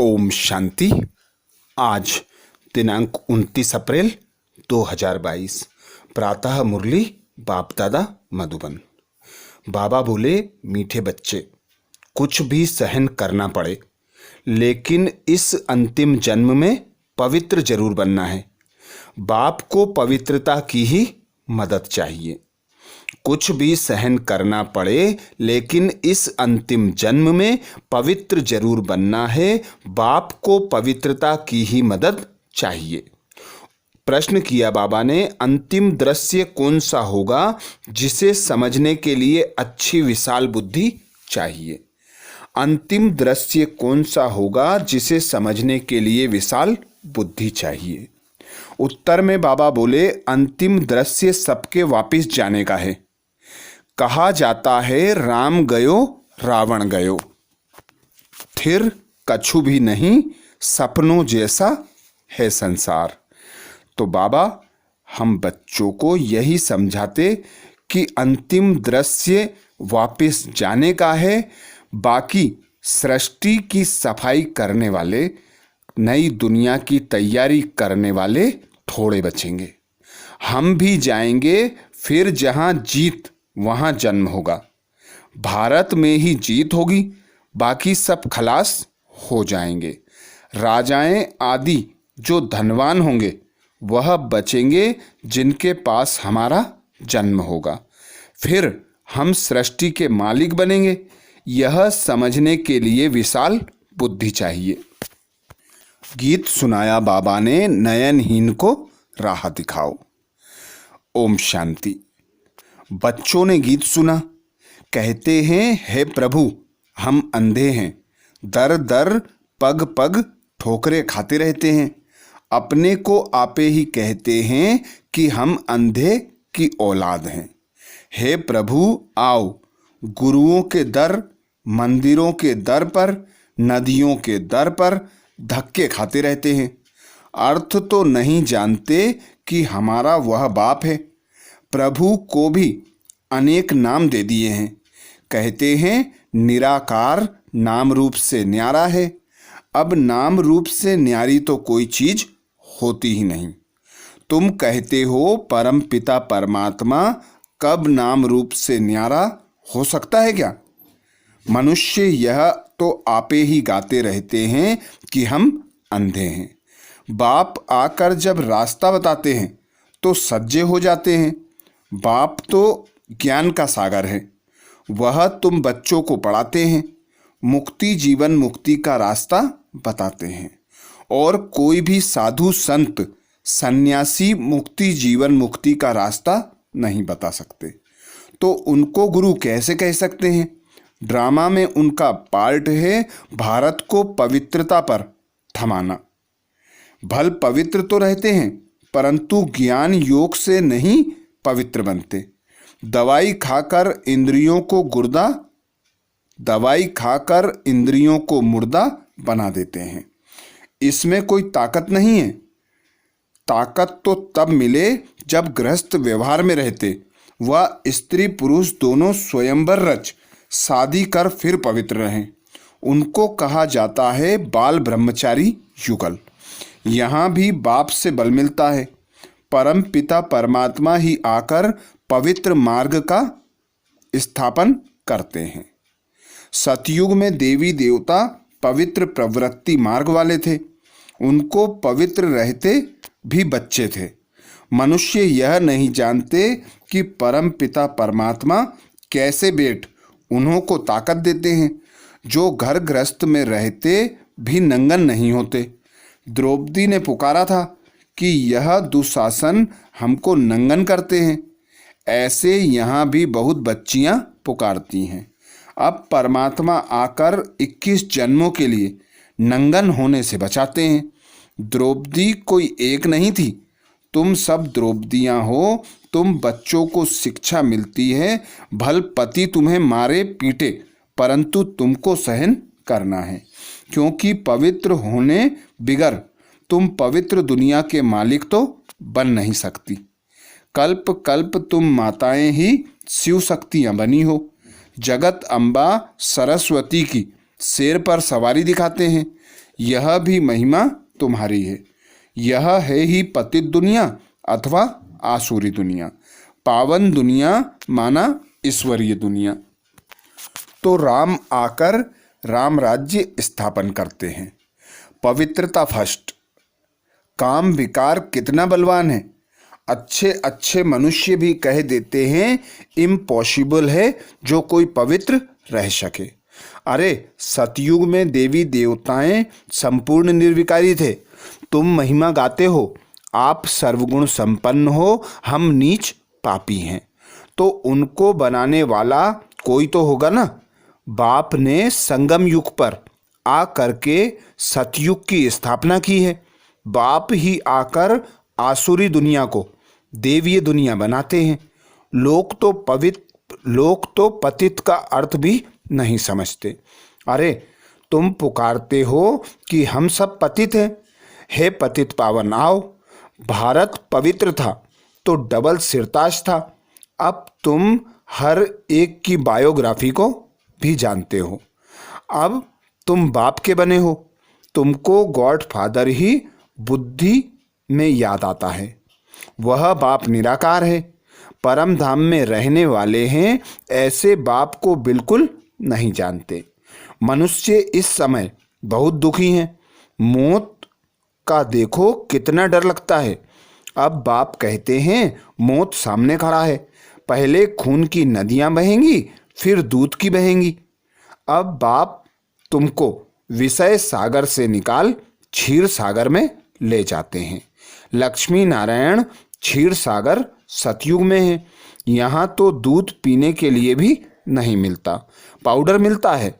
ओम शांति। आज दिनांक 29 अप्रैल 2022 प्रातः मुरली बाप दादा मधुबन। बाबा बोले, मीठे बच्चे, कुछ भी सहन करना पड़े लेकिन इस अंतिम जन्म में पवित्र जरूर बनना है। बाप को पवित्रता की ही मदद चाहिए। कुछ भी सहन करना पड़े लेकिन इस अंतिम जन्म में पवित्र जरूर बनना है। बाप को पवित्रता की ही मदद चाहिए। प्रश्न किया बाबा ने, अंतिम दृश्य कौन सा होगा जिसे समझने के लिए अच्छी विशाल बुद्धि चाहिए? अंतिम दृश्य कौन सा होगा जिसे समझने के लिए विशाल बुद्धि चाहिए? उत्तर में बाबा बोले, अंतिम दृश्य सबके वापिस जाने का है। कहा जाता है, राम गयो रावण गयो, फिर कछु भी नहीं, सपनों जैसा है संसार। तो बाबा हम बच्चों को यही समझाते कि अंतिम दृश्य वापिस जाने का है। बाकी सृष्टि की सफाई करने वाले, नई दुनिया की तैयारी करने वाले थोड़े बचेंगे। हम भी जाएंगे, फिर जहां जीत वहां जन्म होगा। भारत में ही जीत होगी, बाकी सब खलास हो जाएंगे। राजाएं आदि जो धनवान होंगे वह बचेंगे जिनके पास हमारा जन्म होगा। फिर हम सृष्टि के मालिक बनेंगे। यह समझने के लिए विशाल बुद्धि चाहिए। गीत सुनाया बाबा ने, नयनहीन को राह दिखाओ। ओम शांति। बच्चों ने गीत सुना। कहते हैं, हे प्रभु हम अंधे हैं, दर दर पग पग ठोकरें खाते रहते हैं। अपने को आपे ही कहते हैं कि हम अंधे की औलाद हैं। हे प्रभु आओ, गुरुओं के दर, मंदिरों के दर पर, नदियों के दर पर धक्के खाते रहते हैं। अर्थ तो नहीं जानते कि हमारा वह बाप है। प्रभु को भी अनेक नाम दे दिए हैं। कहते हैं निराकार नाम रूप से न्यारा है। अब नाम रूप से न्यारी तो कोई चीज होती ही नहीं। तुम कहते हो परम पिता परमात्मा, कब नाम रूप से न्यारा हो सकता है क्या? मनुष्य यह तो आपे ही गाते रहते हैं कि हम अंधे हैं। बाप आकर जब रास्ता बताते हैं तो सज्जे हो जाते हैं। बाप तो ज्ञान का सागर है, वह तुम बच्चों को पढ़ाते हैं। मुक्ति जीवन मुक्ति का रास्ता बताते हैं। और कोई भी साधु संत सन्यासी मुक्ति जीवन मुक्ति का रास्ता नहीं बता सकते, तो उनको गुरु कैसे कह सकते हैं? ड्रामा में उनका पार्ट है भारत को पवित्रता पर थमाना। भल पवित्र तो रहते हैं परंतु ज्ञान योग से नहीं पवित्र बनते। दवाई खाकर इंद्रियों को मुर्दा बना देते हैं। इसमें कोई ताकत नहीं है। ताकत तो तब मिले जब गृहस्थ व्यवहार में रहते वह स्त्री पुरुष दोनों स्वयंवर रच शादी कर फिर पवित्र रहें। उनको कहा जाता है बाल ब्रह्मचारी युगल। यहाँ भी बाप से बल मिलता है। परम पिता परमात्मा ही आकर पवित्र मार्ग का स्थापन करते हैं। सतयुग में देवी देवता पवित्र प्रवृत्ति मार्ग वाले थे। उनको पवित्र रहते भी बच्चे थे। मनुष्य यह नहीं जानते कि परम पिता परमात्मा कैसे बेट उन्हों को ताकत देते हैं जो घर गृहस्थ में रहते भी नंगन नहीं होते। द्रौपदी ने पुकारा था कि यह दुशासन हमको नंगन करते हैं। ऐसे यहाँ भी बहुत बच्चियाँ पुकारती हैं। अब परमात्मा आकर 21 जन्मों के लिए नंगन होने से बचाते हैं। द्रौपदी कोई एक नहीं थी, तुम सब द्रौपदियाँ हो। तुम बच्चों को शिक्षा मिलती है, भल पति तुम्हें मारे पीटे परंतु तुमको सहन करना है, क्योंकि पवित्र होने बिगर तुम पवित्र दुनिया के मालिक तो बन नहीं सकती। कल्प कल्प तुम माताएं ही शिव शक्तियाँ बनी हो। जगत अम्बा सरस्वती की शेर पर सवारी दिखाते हैं। यह भी महिमा तुम्हारी है। यह है ही पतित दुनिया अथवा आसुरी दुनिया। पावन दुनिया माना ईश्वरीय दुनिया। तो राम आकर राम राज्य स्थापन करते हैं। पवित्रता फर्स्ट। काम विकार कितना बलवान है। अच्छे अच्छे मनुष्य भी कह देते हैं इम्पॉसिबल है जो कोई पवित्र रह सके। अरे सतयुग में देवी देवताएं संपूर्ण निर्विकारी थे। तुम महिमा गाते हो, आप सर्वगुण संपन्न हो, हम नीच पापी हैं। तो उनको बनाने वाला कोई तो होगा ना। बाप ने संगम युग पर आ करके सतयुग की स्थापना की है। बाप ही आकर आसुरी दुनिया को देवीय दुनिया बनाते हैं। लोग तो पतित का अर्थ भी नहीं समझते। अरे तुम पुकारते हो कि हम सब पतित हैं। हे पतित पावन आओ। भारत पवित्र था तो डबल सिरताज था। अब तुम हर एक की बायोग्राफी को भी जानते हो। अब तुम बाप के बने हो। तुमको गॉड फादर ही बुद्धि में याद आता है। वह बाप निराकार है, परम धाम में रहने वाले हैं। ऐसे बाप को बिल्कुल नहीं जानते। मनुष्य इस समय बहुत दुखी हैं। मौत का देखो कितना डर लगता है। अब बाप कहते हैं मौत सामने खड़ा है। पहले खून की नदियां बहेंगी, फिर दूध की बहेंगी। अब बाप तुमको विषय सागर से निकाल क्षीर सागर में ले जाते हैं। लक्ष्मी नारायण क्षीर सागर सतयुग में है। यहाँ तो दूध पीने के लिए भी नहीं मिलता, पाउडर मिलता है।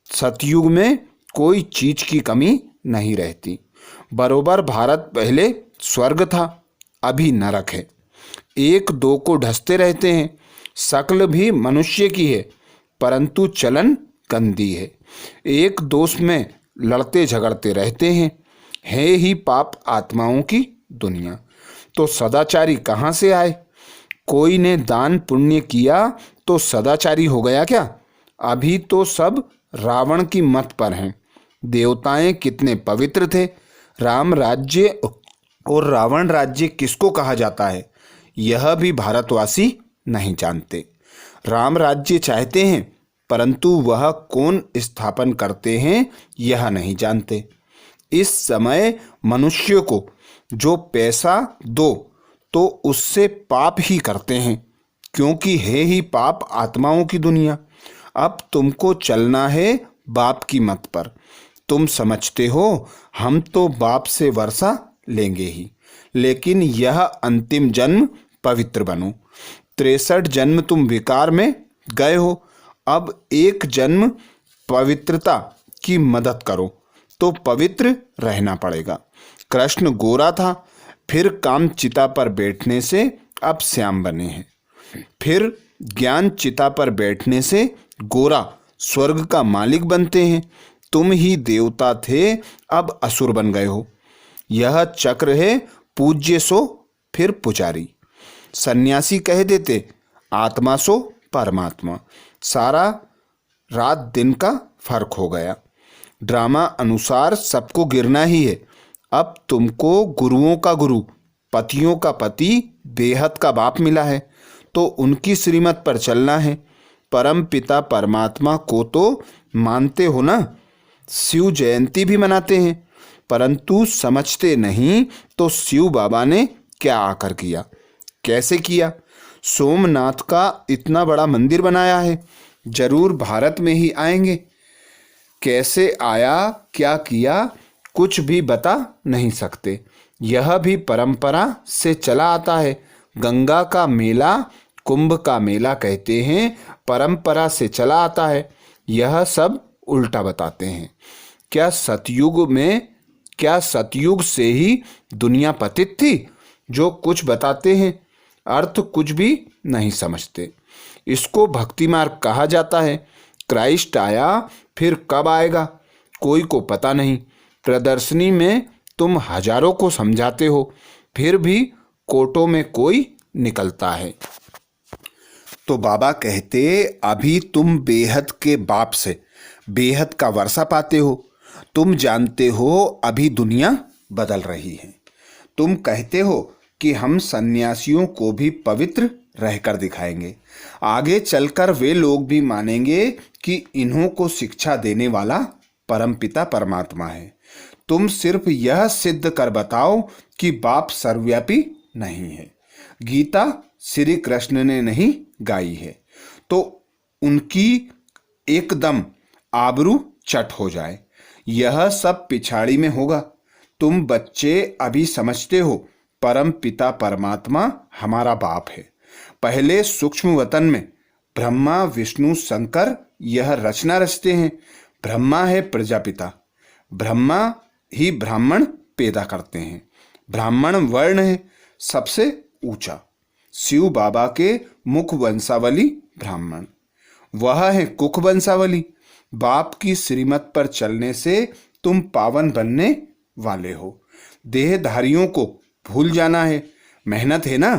सतयुग में कोई चीज की कमी नहीं रहती। बरोबर भारत पहले स्वर्ग था, अभी नरक है। एक दो को ढसते रहते हैं। शक्ल भी मनुष्य की है, परंतु चलन गंदी है। एक दोस्त में लड़ते झगड़ते रहते हैं। है ही पाप आत्माओं की दुनिया। तो सदाचारी कहाँ से आए। कोई ने दान पुण्य किया तो सदाचारी हो गया क्या। अभी तो सब रावण की मत पर हैं। देवताएं कितने पवित्र थे। राम राज्य और रावण राज्य किसको कहा जाता है, यह भी भारतवासी नहीं जानते। राम राज्य चाहते हैं, परंतु वह कौन स्थापन करते हैं यह नहीं जानते। इस समय मनुष्य को जो पैसा दो तो उससे पाप ही करते हैं, क्योंकि है ही पाप आत्माओं की दुनिया। अब तुमको चलना है बाप की मत पर। तुम समझते हो हम तो बाप से वर्षा लेंगे ही, लेकिन यह अंतिम जन्म पवित्र बनो। 63 जन्म तुम विकार में गए हो। अब एक जन्म पवित्रता की मदद करो तो पवित्र रहना पड़ेगा। कृष्ण गोरा था, फिर काम चिता पर बैठने से अब श्याम बने हैं। फिर ज्ञान चिता पर बैठने से गोरा स्वर्ग का मालिक बनते हैं। तुम ही देवता थे, अब असुर बन गए हो। यह चक्र है, पूज्य सो फिर पुजारी। सन्यासी कह देते आत्मा सो परमात्मा। सारा रात दिन का फर्क हो गया। ड्रामा अनुसार सबको गिरना ही है। अब तुमको गुरुओं का गुरु, पतियों का पति, बेहद का बाप मिला है, तो उनकी श्रीमत पर चलना है। परम पिता परमात्मा को तो मानते हो ना। शिव जयंती भी मनाते हैं, परंतु समझते नहीं तो शिव बाबा ने क्या आकर किया, कैसे किया। सोमनाथ का इतना बड़ा मंदिर बनाया है, जरूर भारत में ही आएंगे। कैसे आया, क्या किया, कुछ भी बता नहीं सकते। यह भी परंपरा से चला आता है। गंगा का मेला कुंभ का मेला कहते हैं, परंपरा से चला आता है। यह सब उल्टा बताते हैं। क्या सतयुग से ही दुनिया पतित थी। जो कुछ बताते हैं अर्थ कुछ भी नहीं समझते। इसको भक्ति मार्ग कहा जाता है। क्राइस्ट आया, फिर कब आएगा कोई को पता नहीं। प्रदर्शनी में तुम हजारों को समझाते हो, फिर भी कोटों में कोई निकलता है। तो बाबा कहते अभी तुम बेहद के बाप से बेहद का वर्षा पाते हो, तुम जानते हो अभी दुनिया बदल रही है। तुम कहते हो कि हम सन्यासियों को भी पवित्र रहकर दिखाएंगे। आगे चलकर वे लोग भी मानेंगे कि इन्हों को शिक्षा देने वाला परमपिता परमात्मा है। तुम सिर्फ यह सिद्ध कर बताओ कि बाप सर्वव्यापी नहीं है। गीता श्री कृष्ण ने नहीं गाई है तो उनकी एकदम आबरू चट हो जाए। यह सब पिछाड़ी में होगा। तुम बच्चे अभी समझते हो परम पिता परमात्मा हमारा बाप है। पहले सूक्ष्म वतन में ब्रह्मा विष्णु शंकर यह रचना रचते हैं। ब्रह्मा है प्रजापिता। ब्रह्मा ही ब्राह्मण पैदा करते हैं। ब्राह्मण वर्ण है सबसे ऊंचा। शिव बाबा के मुख वंशावली ब्राह्मण, वह है कुख वंशावली। बाप की श्रीमत पर चलने से तुम पावन बनने वाले हो। देहधारियों को भूल जाना है। मेहनत है ना।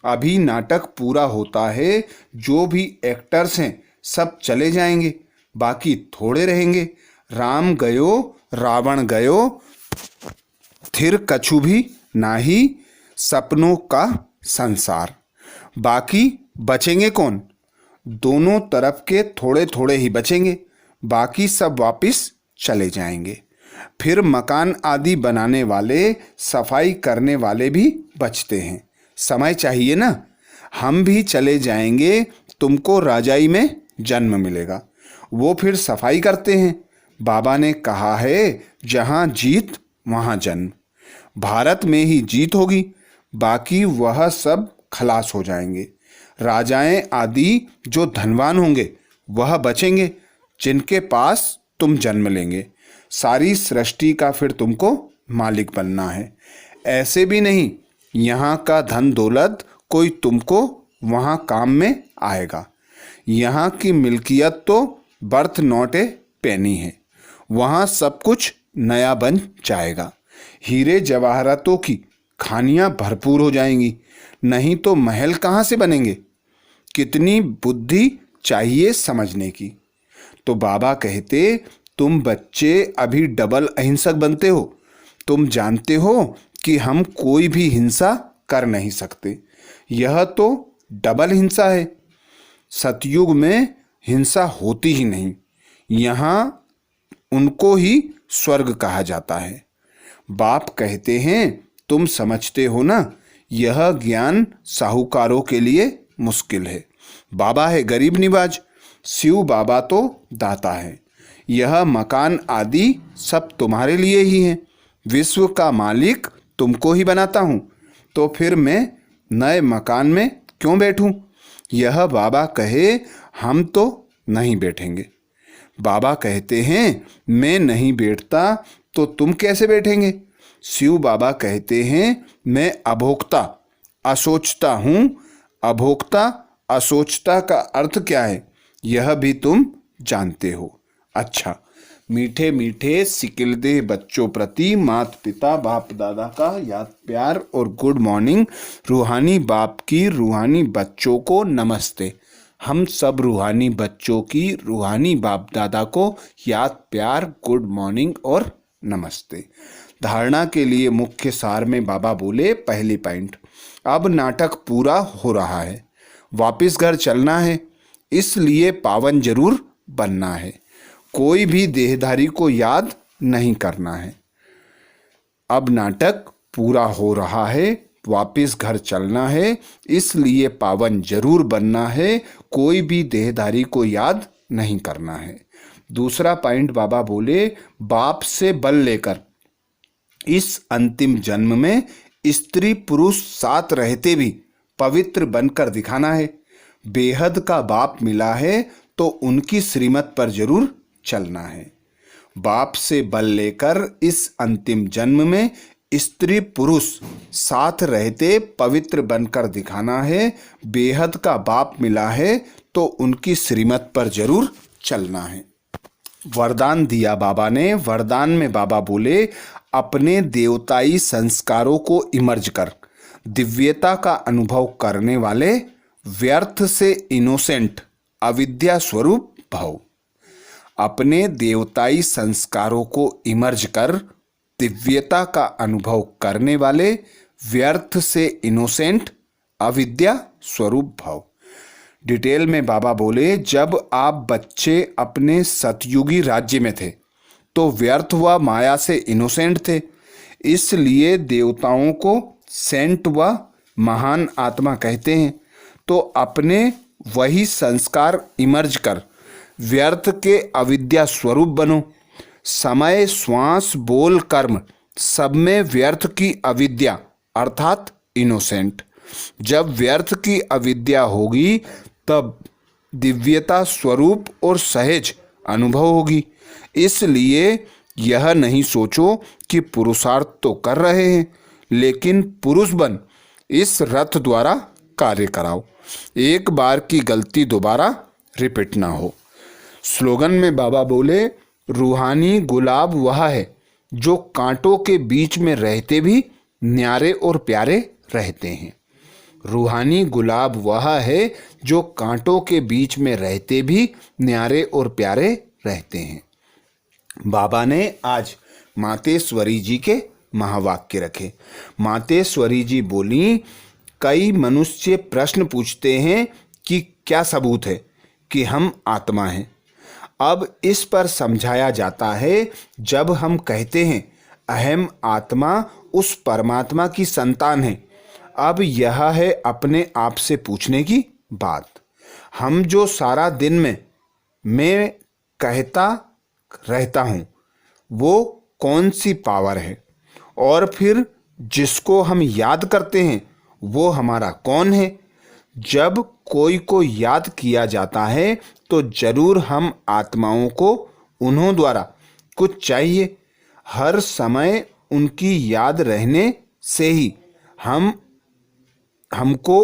अभी नाटक पूरा होता है। जो भी एक्टर्स हैं सब चले जाएंगे, बाकी थोड़े रहेंगे। राम गयो रावण गयो, थिर कछु भी नाही, सपनों का संसार। बाकी बचेंगे कौन? दोनों तरफ के थोड़े थोड़े ही बचेंगे, बाकी सब वापिस चले जाएंगे। फिर मकान आदि बनाने वाले, सफाई करने वाले भी बचते हैं। समय चाहिए ना। हम भी चले जाएंगे, तुमको राजाई में जन्म मिलेगा। वो फिर सफाई करते हैं। बाबा ने कहा है जहाँ जीत वहाँ जन्म। भारत में ही जीत होगी, बाकी वह सब खलास हो जाएंगे। राजाएं आदि जो धनवान होंगे वह बचेंगे, जिनके पास तुम जन्म लेंगे। सारी सृष्टि का फिर तुमको मालिक बनना है। ऐसे भी नहीं यहाँ का धन दौलत कोई तुमको वहाँ काम में आएगा। यहाँ की मिल्कियत तो बर्थ नॉट ए पेनी है। वहाँ सब कुछ नया बन जाएगा। हीरे जवाहरातों की खानियाँ भरपूर हो जाएंगी। नहीं तो महल कहाँ से बनेंगे? कितनी बुद्धि चाहिए समझने की। तो बाबा कहते तुम बच्चे अभी डबल अहिंसक बनते हो। तुम जानते हो कि हम कोई भी हिंसा कर नहीं सकते। यह तो डबल हिंसा है। सतयुग में हिंसा होती ही नहीं। यहाँ उनको ही स्वर्ग कहा जाता है। बाप कहते हैं तुम समझते हो ना, यह ज्ञान साहूकारों के लिए मुश्किल है। बाबा है गरीब निवाज, शिव बाबा तो दाता है। यह मकान आदि सब तुम्हारे लिए ही हैं। विश्व का मालिक तुमको ही बनाता हूँ, तो फिर मैं नए मकान में क्यों बैठूं? यह बाबा कहे हम तो नहीं बैठेंगे। बाबा कहते हैं मैं नहीं बैठता तो तुम कैसे बैठेंगे? शिव बाबा कहते हैं मैं अभोक्ता असोचता हूँ। अभोक्ता असोचता का अर्थ क्या है यह भी तुम जानते हो। अच्छा, मीठे मीठे सिकिलदेह बच्चों प्रति माता पिता बाप दादा का याद प्यार और गुड मॉर्निंग। रूहानी बाप की रूहानी बच्चों को नमस्ते। हम सब रूहानी बच्चों की रूहानी बाप दादा को याद प्यार गुड मॉर्निंग और नमस्ते। धारणा के लिए मुख्य सार में बाबा बोले पहली पॉइंट, अब नाटक पूरा हो रहा है, वापिस घर चलना है, इसलिए पावन जरूर बनना है। कोई भी देहधारी को याद नहीं करना है। अब नाटक पूरा हो रहा है, वापिस घर चलना है, इसलिए पावन जरूर बनना है। कोई भी देहधारी को याद नहीं करना है। दूसरा पॉइंट बाबा बोले बाप से बल लेकर इस अंतिम जन्म में स्त्री पुरुष साथ रहते भी पवित्र बनकर दिखाना है। बेहद का बाप मिला है तो उनकी श्रीमत पर जरूर चलना है। बाप से बल लेकर इस अंतिम जन्म में स्त्री पुरुष साथ रहते पवित्र बनकर दिखाना है। बेहद का बाप मिला है तो उनकी श्रीमत पर जरूर चलना है। वरदान दिया बाबा ने। वरदान में बाबा बोले अपने देवताई संस्कारों को इमर्ज कर दिव्यता का अनुभव करने वाले व्यर्थ से इनोसेंट अविद्या स्वरूप भव। अपने देवताई संस्कारों को इमर्ज कर दिव्यता का अनुभव करने वाले व्यर्थ से इनोसेंट अविद्या स्वरूप भाव। डिटेल में बाबा बोले, जब आप बच्चे अपने सतयुगी राज्य में थे तो व्यर्थ व माया से इनोसेंट थे, इसलिए देवताओं को सेंट व महान आत्मा कहते हैं। तो अपने वही संस्कार इमर्ज कर व्यर्थ के अविद्या स्वरूप बनो। समय, श्वास, बोल, कर्म सब में व्यर्थ की अविद्या अर्थात इनोसेंट। जब व्यर्थ की अविद्या होगी तब दिव्यता स्वरूप और सहज अनुभव होगी। इसलिए यह नहीं सोचो कि पुरुषार्थ तो कर रहे हैं, लेकिन पुरुष बन इस रथ द्वारा कार्य कराओ। एक बार की गलती दोबारा रिपीट ना हो। स्लोगन में बाबा बोले, रूहानी गुलाब वह है जो कांटों के बीच में रहते भी न्यारे और प्यारे रहते हैं। रूहानी गुलाब वह है जो कांटों के बीच में रहते भी न्यारे और प्यारे रहते हैं। बाबा ने आज मातेश्वरी जी के महावाक्य रखे। मातेश्वरी जी बोली, कई मनुष्य प्रश्न पूछते हैं कि क्या सबूत है कि हम आत्मा हैं। अब इस पर समझाया जाता है, जब हम कहते हैं अहम आत्मा उस परमात्मा की संतान है, अब यह है अपने आप से पूछने की बात। हम जो सारा दिन में मैं कहता रहता हूँ वो कौन सी पावर है, और फिर जिसको हम याद करते हैं वो हमारा कौन है। जब कोई को याद किया जाता है तो जरूर हम आत्माओं को उन्हों द्वारा कुछ चाहिए। हर समय उनकी याद रहने से ही हमको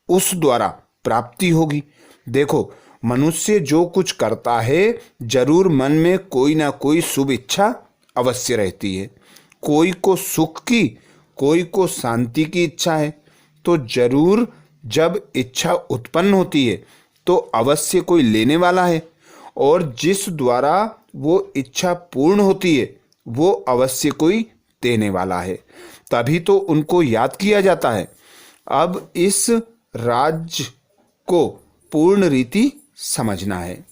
उस द्वारा प्राप्ति होगी। देखो, मनुष्य जो कुछ करता है जरूर मन में कोई ना कोई शुभ इच्छा अवश्य रहती है। कोई को सुख की, कोई को शांति की इच्छा है, तो जरूर जब इच्छा उत्पन्न होती है तो अवश्य कोई लेने वाला है, और जिस द्वारा वो इच्छा पूर्ण होती है वो अवश्य कोई देने वाला है। तभी तो उनको याद किया जाता है। अब इस राज को पूर्ण रीति समझना है।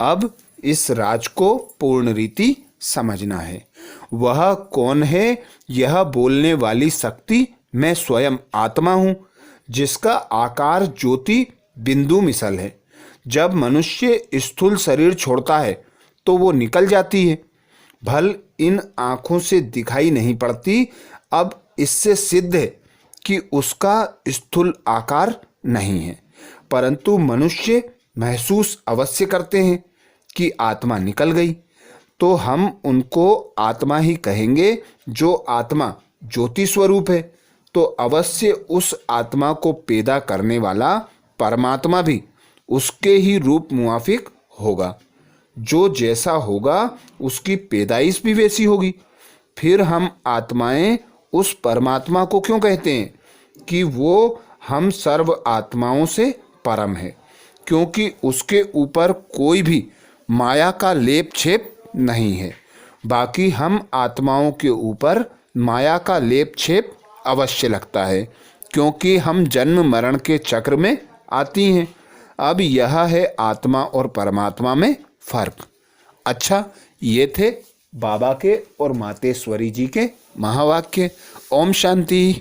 अब इस राज को पूर्ण रीति समझना है। वह कौन है? यह बोलने वाली शक्ति मैं स्वयं आत्मा हूँ, जिसका आकार ज्योति बिंदु मिसल है। जब मनुष्य स्थूल शरीर छोड़ता है तो वो निकल जाती है। भल इन आँखों से दिखाई नहीं पड़ती। अब इससे सिद्ध है कि उसका स्थूल आकार नहीं है, परंतु मनुष्य महसूस अवश्य करते हैं कि आत्मा निकल गई। तो हम उनको आत्मा ही कहेंगे। जो आत्मा ज्योति स्वरूप है, तो अवश्य उस आत्मा को पैदा करने वाला परमात्मा भी उसके ही रूप मुआफिक होगा। जो जैसा होगा उसकी पैदाइश भी वैसी होगी। फिर हम आत्माएं उस परमात्मा को क्यों कहते हैं कि वो हम सर्व आत्माओं से परम है? क्योंकि उसके ऊपर कोई भी माया का लेप छेप नहीं है। बाकी हम आत्माओं के ऊपर माया का लेप छेप अवश्य लगता है, क्योंकि हम जन्म मरण के चक्र में आती हैं। अब यह है आत्मा और परमात्मा में फर्क। अच्छा, ये थे बाबा के और मातेश्वरी जी के महावाक्य। ओम शांति।